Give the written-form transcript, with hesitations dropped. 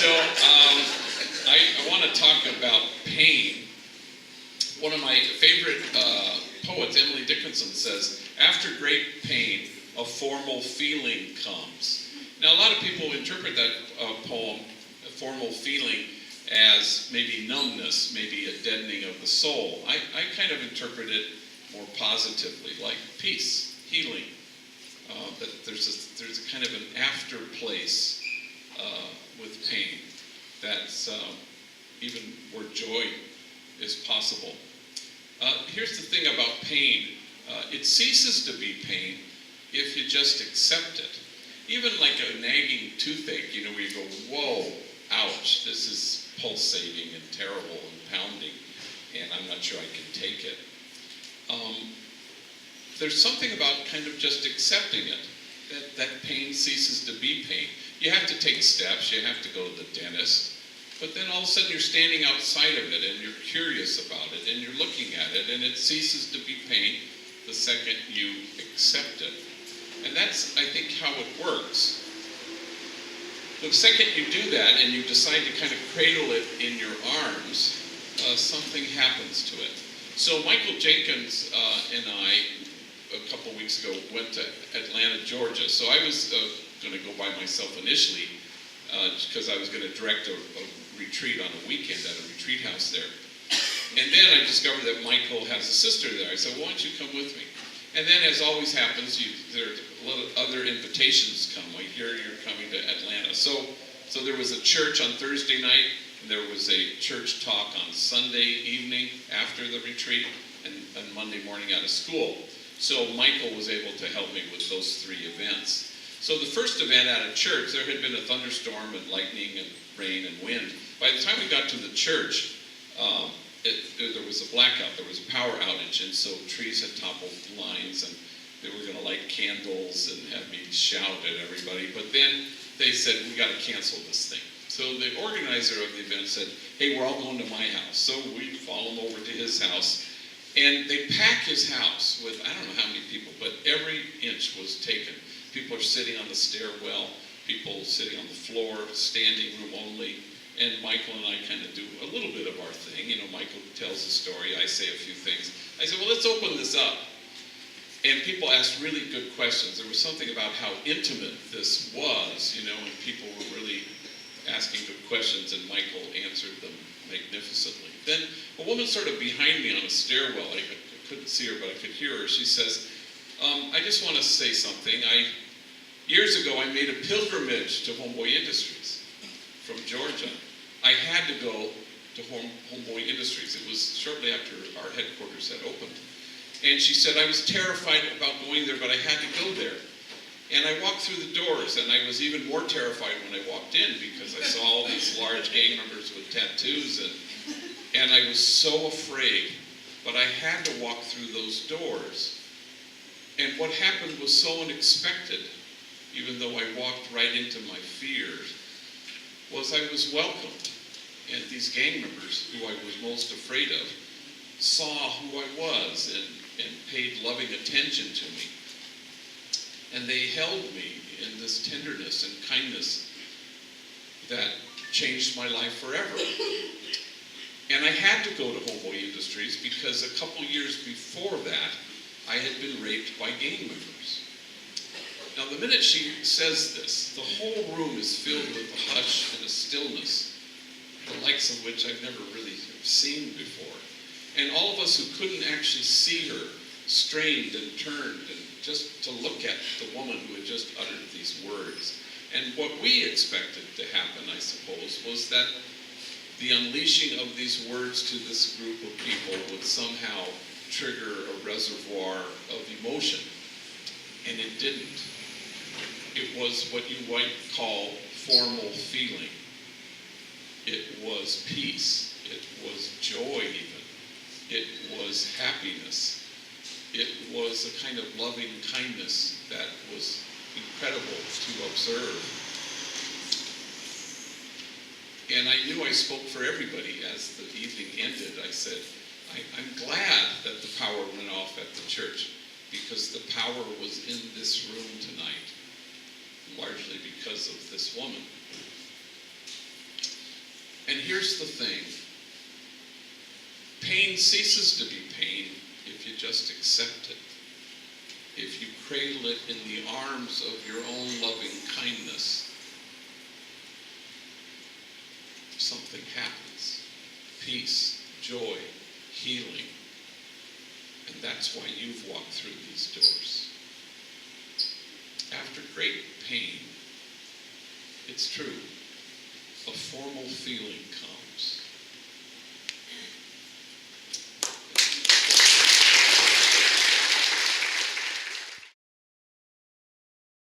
I want to talk about pain. One of my favorite poets, Emily Dickinson, says, "After great pain, a formal feeling comes." Now, a lot of people interpret that poem, a formal feeling, as maybe numbness, maybe a deadening of the soul. I kind of interpret it more positively, like peace, healing. That there's a kind of an after place with pain that's even where joy is possible. Here's the thing about pain. It ceases to be pain if you just accept it. Even like a nagging toothache, where you go, whoa, ouch, this is pulsating and terrible and pounding, and I'm not sure I can take it. There's something about kind of just accepting it, that pain ceases to be pain. You have to take steps, you have to go to the dentist, but then all of a sudden you're standing outside of it and you're curious about it and you're looking at it, and it ceases to be pain the second you accept it. And that's, I think, how it works. The second you do that and you decide to kind of cradle it in your arms, something happens to it. So Michael Jenkins and I, a couple weeks ago, went to Atlanta, Georgia. So I was going to go by myself initially because I was going to direct a retreat on a weekend at a retreat house there. And then I discovered that Michael has a sister there. I said, why don't you come with me? And then, as always happens, there are a lot of other invitations come. I hear you're coming to Atlanta. So there was a church on Thursday night, and there was a church talk on Sunday evening after the retreat, and Monday morning out of school. So Michael was able to help me with those three events. So the first event out of church, there had been a thunderstorm and lightning and rain and wind. By the time we got to the church, there was a blackout, there was a power outage, and so trees had toppled lines, and they were going to light candles and have me shout at everybody. But then they said, we got to cancel this thing. So the organizer of the event said, hey, we're all going to my house. So we followed him over to his house, and they packed his house with, I don't know how many people, but every inch was taken. People are sitting on the stairwell, people sitting on the floor, standing room only. And Michael and I kind of do a little bit of our thing. Michael tells a story, I say a few things. I said, well, let's open this up. And people asked really good questions. There was something about how intimate this was, and people were really asking good questions, and Michael answered them magnificently. Then a woman sort of behind me on a stairwell, I couldn't see her, but I could hear her. She says, I just want to say something. Years ago, I made a pilgrimage to Homeboy Industries from Georgia. I had to go to Homeboy Industries. It was shortly after our headquarters had opened. And she said, I was terrified about going there, but I had to go there. And I walked through the doors, and I was even more terrified when I walked in because I saw all these large gang members with tattoos, and I was so afraid. But I had to walk through those doors. And what happened was so unexpected, even though I walked right into my fears, was I was welcomed. And these gang members, who I was most afraid of, saw who I was and paid loving attention to me. And they held me in this tenderness and kindness that changed my life forever. And I had to go to Homeboy Industries because a couple years before that, I had been raped by gang members. Now, the minute she says this, the whole room is filled with a hush and a stillness, the likes of which I've never really seen before. And all of us who couldn't actually see her strained and turned and just to look at the woman who had just uttered these words. And what we expected to happen, I suppose, was that the unleashing of these words to this group of people would somehow trigger a reservoir of emotion. And it didn't. It was what you might call formal feeling. It was peace. It was joy even. It was happiness. It was a kind of loving kindness that was incredible to observe. And I knew I spoke for everybody as the evening ended. I said, I'm glad that the power went off at the church because the power was in this room tonight, largely because of this woman. And here's the thing. Pain ceases to be pain if you just accept it. If you cradle it in the arms of your own loving kindness, something happens. Peace, joy, healing. And that's why you've walked through these doors. After great pain, it's true, a formal feeling comes.